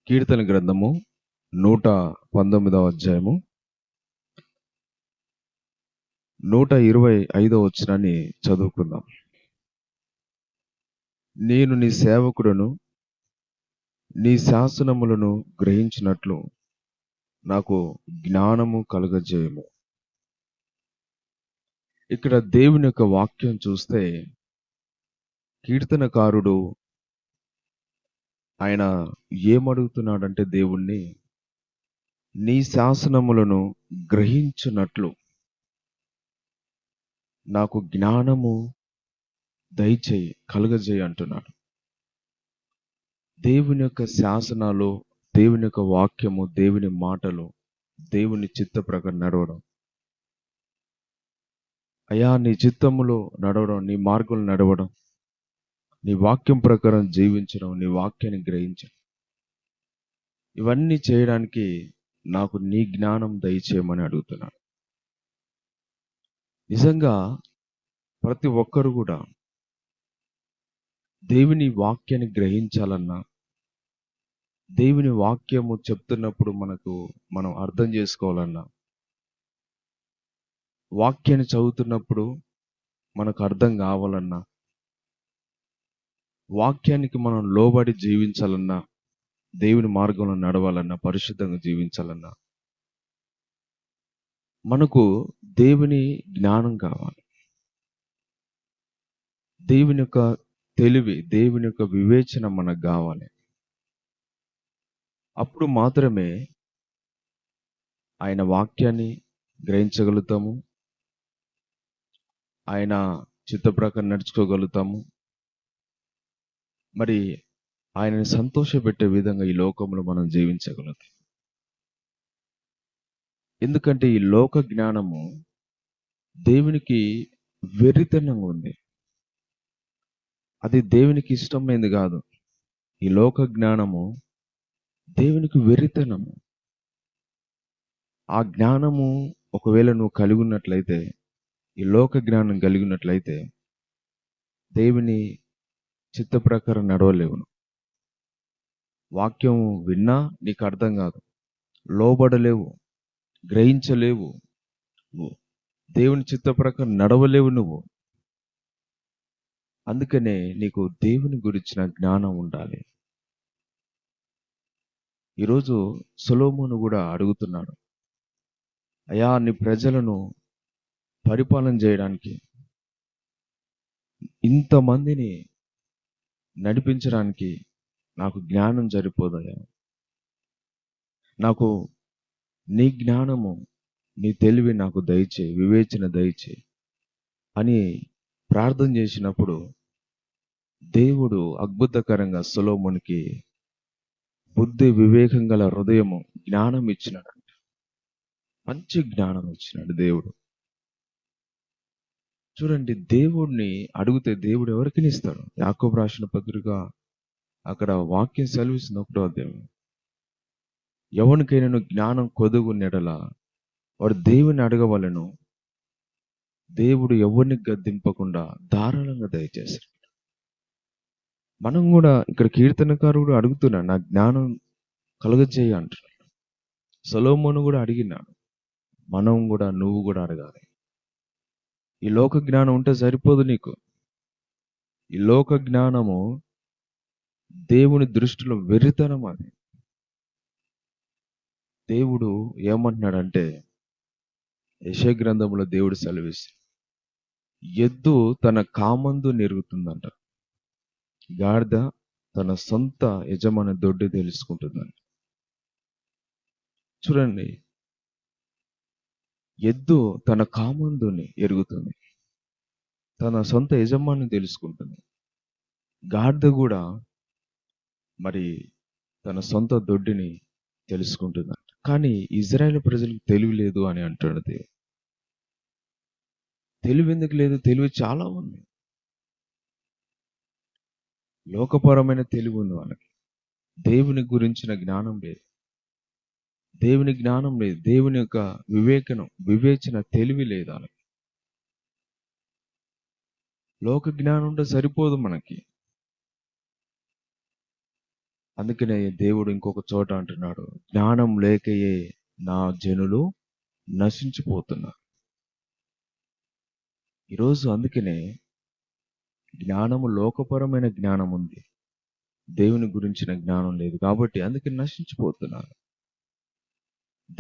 కీర్తన గ్రంథము 119వ అధ్యాయము 125వ వచనాన్ని చదువుకుందాం. నేను నీ సేవకుడను, నీ శాసనములను గ్రహించినట్లు నాకు జ్ఞానము కలుగజేయము. ఇక్కడ దేవుని యొక్క వాక్యం చూస్తే కీర్తనకారుడు ఆయన ఏమడుగుతున్నాడంటే దేవుణ్ణి, నీ శాసనములను గ్రహించున్నట్లు నాకు జ్ఞానము దయచేయి, కలుగజేయి అంటున్నాడు. దేవుని యొక్క శాసనాలు, దేవుని యొక్క వాక్యము, దేవుని మాటలు, దేవుని చిత్త ప్రకారం నడవడం. అయా, నీ చిత్తములో నడవడం, నీ మార్గంలో నడవడం, నీ వాక్యం ప్రకారం జీవించడం, నీ వాక్యాన్ని గ్రహించడం, ఇవన్నీ చేయడానికి నాకు నీ జ్ఞానం దయచేయమని అడుగుతున్నాను. నిజంగా ప్రతి ఒక్కరు కూడా దేవుని వాక్యాన్ని గ్రహించాలన్నా, దేవుని వాక్యము చెప్తున్నప్పుడు మనం అర్థం చేసుకోవాలన్నా, వాక్యాన్ని చదువుతున్నప్పుడు మనకు అర్థం కావాలన్నా, వాక్యానికి మనం లోబడి జీవించాలన్నా, దేవుని మార్గంలో నడవాలన్నా, పరిశుద్ధంగా జీవించాలన్నా మనకు దేవుని జ్ఞానం కావాలి. దేవుని యొక్క తెలివి, దేవుని యొక్క వివేచన మనకు కావాలి. అప్పుడు మాత్రమే ఆయన వాక్యాన్ని గ్రహించగలుగుతాము, ఆయన చిత్త ప్రకారం నడుచుకోగలుగుతాము. మరి ఆయనని సంతోషపెట్టే విధంగా ఈ లోకంలో మనం జీవించగలుగుతాం. ఎందుకంటే ఈ లోక జ్ఞానము దేవునికి వెర్రితనంగా ఉంది. అది దేవునికి ఇష్టమైంది కాదు. ఈ లోక జ్ఞానము దేవునికి వెర్రితనము. ఆ జ్ఞానము ఒకవేళ నువ్వు కలిగి ఉన్నట్లయితే, ఈ లోక జ్ఞానం కలిగి ఉన్నట్లయితే దేవుని చిత్త ప్రకారం నడవలేవు. వాక్యం విన్నా నీకు అర్థం కాదు, లోబడలేవు, గ్రహించలేవు, దేవుని చిత్త ప్రకారం నడవలేవు నువ్వు. అందుకనే నీకు దేవుని గురించిన జ్ఞానం ఉండాలి. ఈరోజు సొలొమోను కూడా అడుగుతున్నాడు, అయా, నీ ప్రజలను పరిపాలన చేయడానికి, ఇంతమందిని నడిపించడానికి నాకు జ్ఞానం సరిపోదయ్యా. నాకు నీ జ్ఞానము, నీ తెలివి నాకు దయచేయి, వివేచన దయచేయి అని ప్రార్థన చేసినప్పుడు దేవుడు అద్భుతకరంగా సొలొమోనుకి బుద్ధి, వివేకం గల హృదయము, జ్ఞానం ఇచ్చినాడంట. మంచి జ్ఞానం ఇచ్చినాడు దేవుడు. చూడండి, దేవుడిని అడిగితే దేవుడు ఎవరికి ఇస్తాడు? యాకోబు రాసిన పత్రిక అక్కడ వాక్యం సెలవిస్తుంది 1వ అధ్యాయం. ఎవరికైనా జ్ఞానం కొదుగున్నెడల వాడు దేవుని అడగవలెను, దేవుడు ఎవరిని గద్దింపకుండా ధారాళంగా దయచేస్తాడు. మనం కూడా ఇక్కడ కీర్తనకారుడు అడుగుతున్నాడు, నా జ్ఞానం కలుగజేయ అంటున్నాడు. సొలొమోను కూడా అడిగినాడు. మనం కూడా, నువ్వు కూడా అడగాలి. ఈ లోక జ్ఞానం ఉంటే సరిపోదు నీకు. ఈ లోక జ్ఞానము దేవుని దృష్టిలో వెర్రితనం. అది దేవుడు ఏమంటున్నాడంటే, యెషయా గ్రంథంలో దేవుడు సెలవిస్తాడు, ఎద్దు తన కామందు నెరుగుతుందంట, గాడిద తన సొంత యజమాని దొడ్డి తెలుసుకుంటుందంట. చూడండి, ఎద్దు తన కామందుని ఎరుగుతుంది, తన సొంత యజమాని తెలుసుకుంటుంది. గాడిద కూడా మరి తన సొంత దొడ్డిని తెలుసుకుంటుందంట. కానీ ఇజ్రాయేల్ ప్రజలకు తెలివి లేదు అని అంటాడు దేవుడు. తెలివి ఎందుకు లేదు? తెలివి చాలా ఉంది. లోకపరమైన తెలివి ఉంది వాళ్ళకి. దేవుని గురించిన జ్ఞానం లేదు. దేవుని జ్ఞానం లేదు. దేవుని యొక్క వివేచన, తెలివి లేదు వాళ్ళకి. లోక జ్ఞానం ఉంటే సరిపోదు మనకి. అందుకనే దేవుడు ఇంకొక చోట అంటున్నాడు, జ్ఞానం లేకయే నా జనులు నశించిపోతున్నారు. ఈరోజు అందుకనే జ్ఞానము, లోకపరమైన జ్ఞానం ఉంది, దేవుని గురించిన జ్ఞానం లేదు. కాబట్టి అందుకే నశించిపోతున్నారు.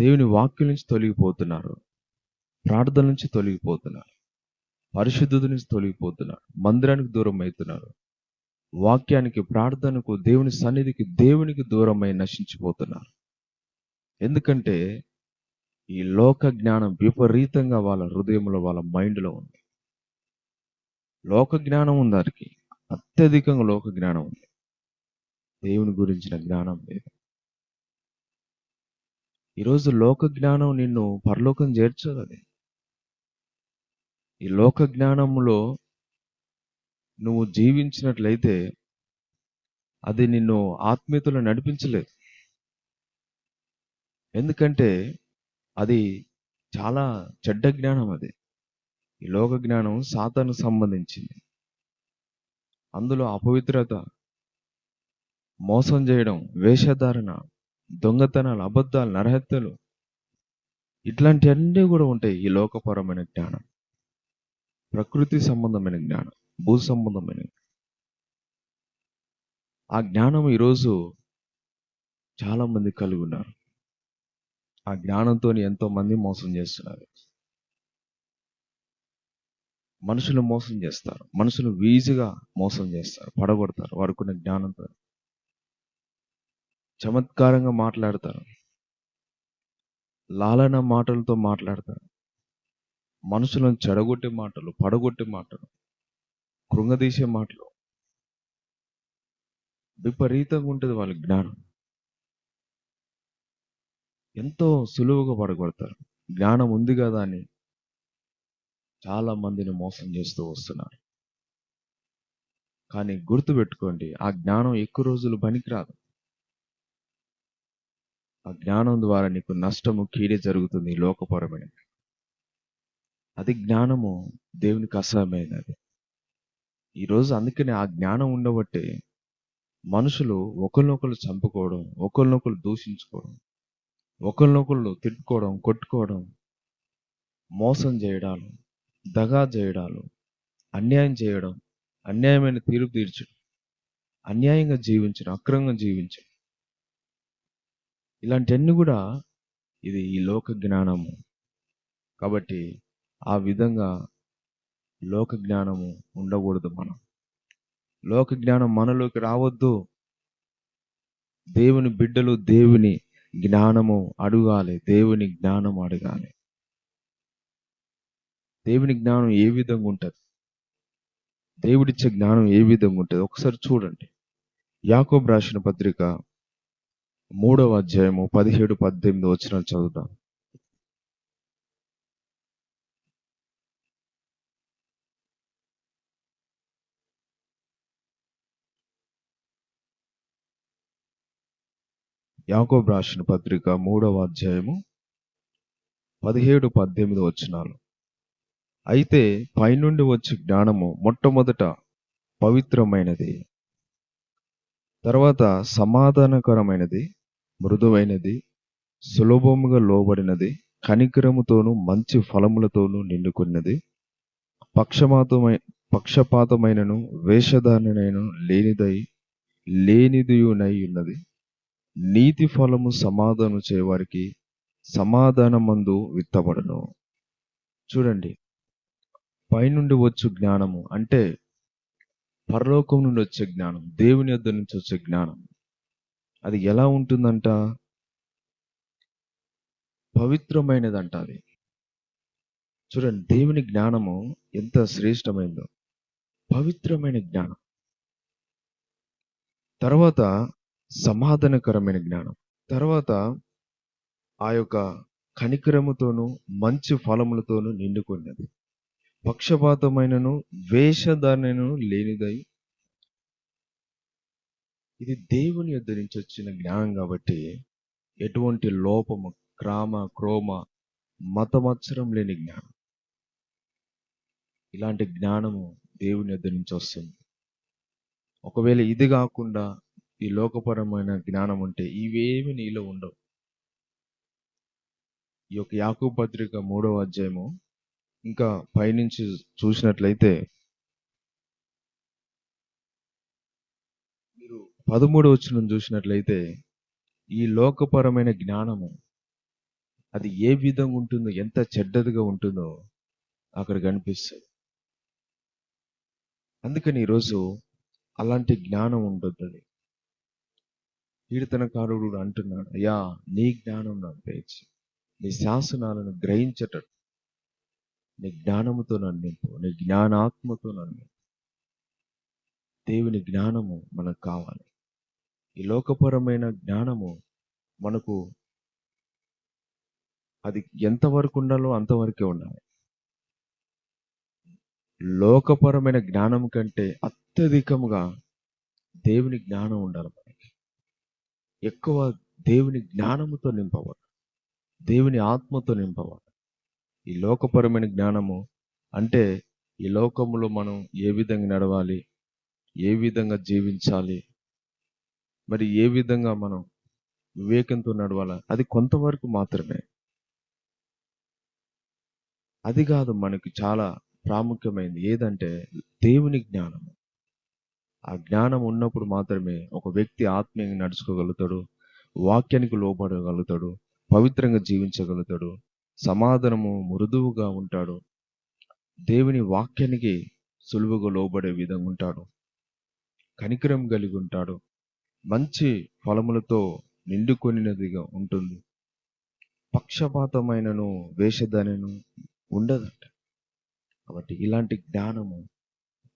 దేవుని వాక్యం నుంచి తొలగిపోతున్నారు, ప్రార్థన నుంచి తొలగిపోతున్నారు, పరిశుద్ధత నుంచి తొలగిపోతున్నారు, మందిరానికి దూరం అవుతున్నారు, వాక్యానికి, ప్రార్థనకు, దేవుని సన్నిధికి, దేవునికి దూరమై నశించిపోతున్నారు. ఎందుకంటే ఈ లోక జ్ఞానం విపరీతంగా వాళ్ళ హృదయంలో, వాళ్ళ మైండ్లో ఉంది. లోక జ్ఞానం ఉంది, వారికి అత్యధికంగా లోక జ్ఞానం ఉంది, దేవుని గురించిన జ్ఞానం లేదు. ఈరోజు లోక జ్ఞానం నిన్ను పరలోకం చేర్చదు. ఈ లోక జ్ఞానంలో నువ్వు జీవించినట్లయితే అది నిన్ను ఆత్మీయతలో నడిపించలేదు. ఎందుకంటే అది చాలా చెడ్డ జ్ఞానం. అది ఈ లోక జ్ఞానం సాతానుకు సంబంధించింది. అందులో అపవిత్రత, మోసం చేయడం, వేషధారణ, దొంగతనాలు, అబద్ధాలు, నరహత్యలు, ఇట్లాంటివన్నీ కూడా ఉంటాయి. ఈ లోకపరమైన జ్ఞానం, ప్రకృతి సంబంధమైన జ్ఞానం, భూ సంబంధమైన ఆ జ్ఞానం ఈరోజు చాలా మంది కలిగి ఉన్నారు. ఆ జ్ఞానంతో ఎంతో మంది మోసం చేస్తున్నారు. మనుషులు మోసం చేస్తారు, మనుషులు ఈజీగా మోసం చేస్తారు, పడగొడతారు వాడుకున్న జ్ఞానంతో. చమత్కారంగా మాట్లాడతారు, లాలన మాటలతో మాట్లాడతారు, మనుషులను చెడగొట్టే మాటలు, పడగొట్టే మాటలు, కృంగదీసే మాటలు, విపరీతంగా ఉంటుంది వాళ్ళ జ్ఞానం. ఎంతో సులువుగా పడగొడతారు. జ్ఞానం ఉంది కదా అని చాలా మందిని మోసం చేస్తూ వస్తున్నారు. కానీ గుర్తుపెట్టుకోండి, ఆ జ్ఞానం ఎక్కువ రోజులు పనికిరాదు. ఆ జ్ఞానం ద్వారా నీకు నష్టము, కీడే జరుగుతుంది లోకపరమైన. అది జ్ఞానము దేవునికి అసహ్యమైనది. ఈరోజు అందుకనే ఆ జ్ఞానం ఉండబట్టే మనుషులు ఒకరినొకరు చంపుకోవడం, ఒకరినొకరు దూషించుకోవడం, ఒకరినొకరు తిట్టుకోవడం, కొట్టుకోవడం, మోసం చేయడాలు, దగా చేయడాలు, అన్యాయం చేయడం, అన్యాయమైన తీర్పు తీర్చడం, అన్యాయంగా జీవించడం, అక్రమంగా జీవించడం, ఇలాంటివన్నీ కూడా ఇది ఈ లోక జ్ఞానము. కాబట్టి ఆ విధంగా లోక జ్ఞానము ఉండకూడదు. మనం లోక జ్ఞానం మనలోకి రావద్దు. దేవుని బిడ్డలు దేవుని జ్ఞానము అడగాలి, దేవుని జ్ఞానం అడగాలి. దేవుని జ్ఞానం ఏ విధంగా ఉంటుంది, దేవుడిచ్చే జ్ఞానం ఏ విధంగా ఉంటుంది ఒకసారి చూడండి. యాకోబు రాసిన పత్రిక 3వ అధ్యాయము 17-18 వచనాలు చదువుదాం. యాకోబు రాసిన పత్రిక 3వ అధ్యాయము 17-18 వచనాలు. అయితే పైనుండి వచ్చే జ్ఞానము మొట్టమొదట పవిత్రమైనది, తర్వాత సమాధానకరమైనది, మృదువైనది, సులభముగా లోబడినది, కనికరముతోనూ మంచి ఫలములతోనూ నిండుకున్నది, పక్షపాతమైనను వేషధారణైనను లేనిదియునై ఉన్నది. నీతి ఫలము సమాధానం చేయవారికి సమాధానమందు విత్తబడను. చూడండి, పైనుండి వచ్చు జ్ఞానము అంటే పరలోకం నుండి వచ్చే జ్ఞానం, దేవుని యొద్ద నుంచి వచ్చే జ్ఞానం. అది ఎలా ఉంటుందంట? పవిత్రమైనదంట అది. చూడండి, దేవుని జ్ఞానము ఎంత శ్రేష్టమైందో, పవిత్రమైన జ్ఞానం. తర్వాత సమాధానకరమైన జ్ఞానం, తర్వాత ఆ యొక్క కనికరముతోనూ మంచి ఫలములతోనూ నిండుకున్నది, పక్షపాతమైనను వేషధారణను లేనిదై. ఇది దేవుని యొద్ద నుంచి వచ్చిన జ్ఞానం కాబట్టి ఎటువంటి లోపము, క్రోమ, మతమత్సరం లేని జ్ఞానం. ఇలాంటి జ్ఞానము దేవుని యొద్ద నుంచి వస్తుంది. ఒకవేళ ఇది కాకుండా ఈ లోకపరమైన జ్ఞానం ఉంటే ఇవేమి నీలో ఉండవు. ఈ యొక్క యాకోబు పత్రిక 3వ అధ్యాయము ఇంకా పైనుంచి చూసినట్లయితే మీరు 13వ వచనం చూసినట్లయితే ఈ లోకపరమైన జ్ఞానము అది ఏ విధంగా ఉంటుందో, ఎంత చెడ్డదిగా ఉంటుందో అక్కడ కనిపిస్తుంది. అందుకని ఈరోజు అలాంటి జ్ఞానం ఉండొద్దని కీర్తనకారుడు అంటున్నాడు, అయ్యా నీ జ్ఞానం నాకు దయచేయి, నీ శాసనాలను గ్రహించటం, నీ జ్ఞానముతో నన్ను నింపు, నీ జ్ఞానాత్మతో నన్ను నింపు. దేవుని జ్ఞానము మనకు కావాలి. ఈ లోకపరమైన జ్ఞానము మనకు అది ఎంతవరకు ఉండాలో అంతవరకే ఉండాలి. లోకపరమైన జ్ఞానం కంటే అత్యధికముగా దేవుని జ్ఞానం ఉండాలి. మనకి ఎక్కువ దేవుని జ్ఞానముతో నింపవాలి, దేవుని ఆత్మతో నింపవాలి. ఈ లోకపరమైన జ్ఞానము అంటే ఈ లోకములో మనం ఏ విధంగా నడవాలి, ఏ విధంగా జీవించాలి, మరి ఏ విధంగా మనం వివేకంతో నడవాలా, అది కొంతవరకు మాత్రమే. అది కాదు మనకి చాలా ప్రాముఖ్యమైనది. ఏదంటే దేవుని జ్ఞానం. ఆ జ్ఞానం ఉన్నప్పుడు మాత్రమే ఒక వ్యక్తి ఆత్మీయంగా నడుచుకోగలుగుతాడు, వాక్యానికి లోబడగలుగుతాడు, పవిత్రంగా జీవించగలుగుతాడు, సమాధానము మృదువుగా ఉంటాడు, దేవుని వాక్యానికి సులువుగా లోబడే విధంగా ఉంటాడు, కనికరం కలిగి ఉంటాడు, మంచి ఫలములతో నిండుకొనినదిగా ఉంటుంది, పక్షపాతమైనను వేషధనను ఉండదంట. కాబట్టి ఇలాంటి జ్ఞానము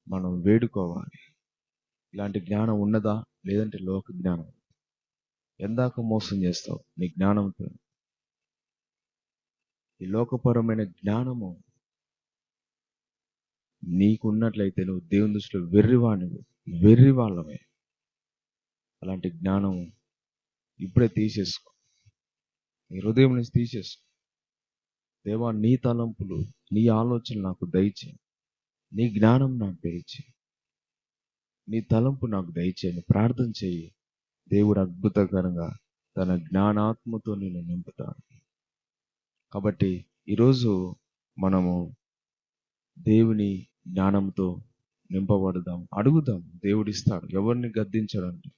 మనం వేడుకోవాలి. ఇలాంటి జ్ఞానం ఉన్నదా? లేదంటే లోక జ్ఞానం. ఎందాక మోసం చేస్తావు నీ జ్ఞానంతో? ఈ లోకపరమైన జ్ఞానము నీకున్నట్లయితే నువ్వు దేవుని దృష్టిలో వెర్రివాణివి, వెర్రి వాళ్ళమే. అలాంటి జ్ఞానం ఇప్పుడే తీసేసుకో, నీ హృదయం నుంచి తీసేసుకో. దేవా నీ తలంపులు, నీ ఆలోచనలు నాకు దయచే, నీ జ్ఞానం నాకు దయచే, నీ తలంపు నాకు దయచేయని ప్రార్థన చేయి. దేవుడు అద్భుతకరంగా తన జ్ఞానాత్మతో నేను నింపుతాను. కాబట్టి ఈరోజు మనము దేవుని జ్ఞానంతో నింపబడదాం, అడుగుదాం, దేవుడు ఇస్తాడు. ఎవరిని గద్దించడంటే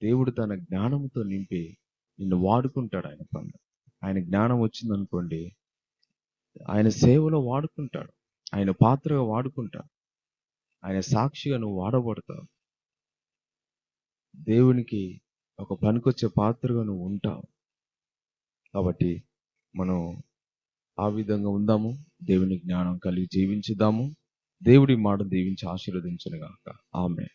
దేవుడు తన జ్ఞానంతో నింపి నిన్ను వాడుకుంటాడు. ఆయన పనులు, ఆయన జ్ఞానం వచ్చిందనుకోండి, ఆయన సేవలో వాడుకుంటాడు, ఆయన పాత్రగా వాడుకుంటాడు, ఆయన సాక్షిగా నువ్వు వాడబడతావు, దేవునికి ఒక పనికొచ్చే పాత్రగా నువ్వు ఉంటావు. కాబట్టి మనం ఆ విధంగా ఉందాము, దేవుని జ్ఞానం కలిగి జీవించుదాము. దేవుడి మాట దీవించి ఆశీర్వదించును గాక. ఆమేన్.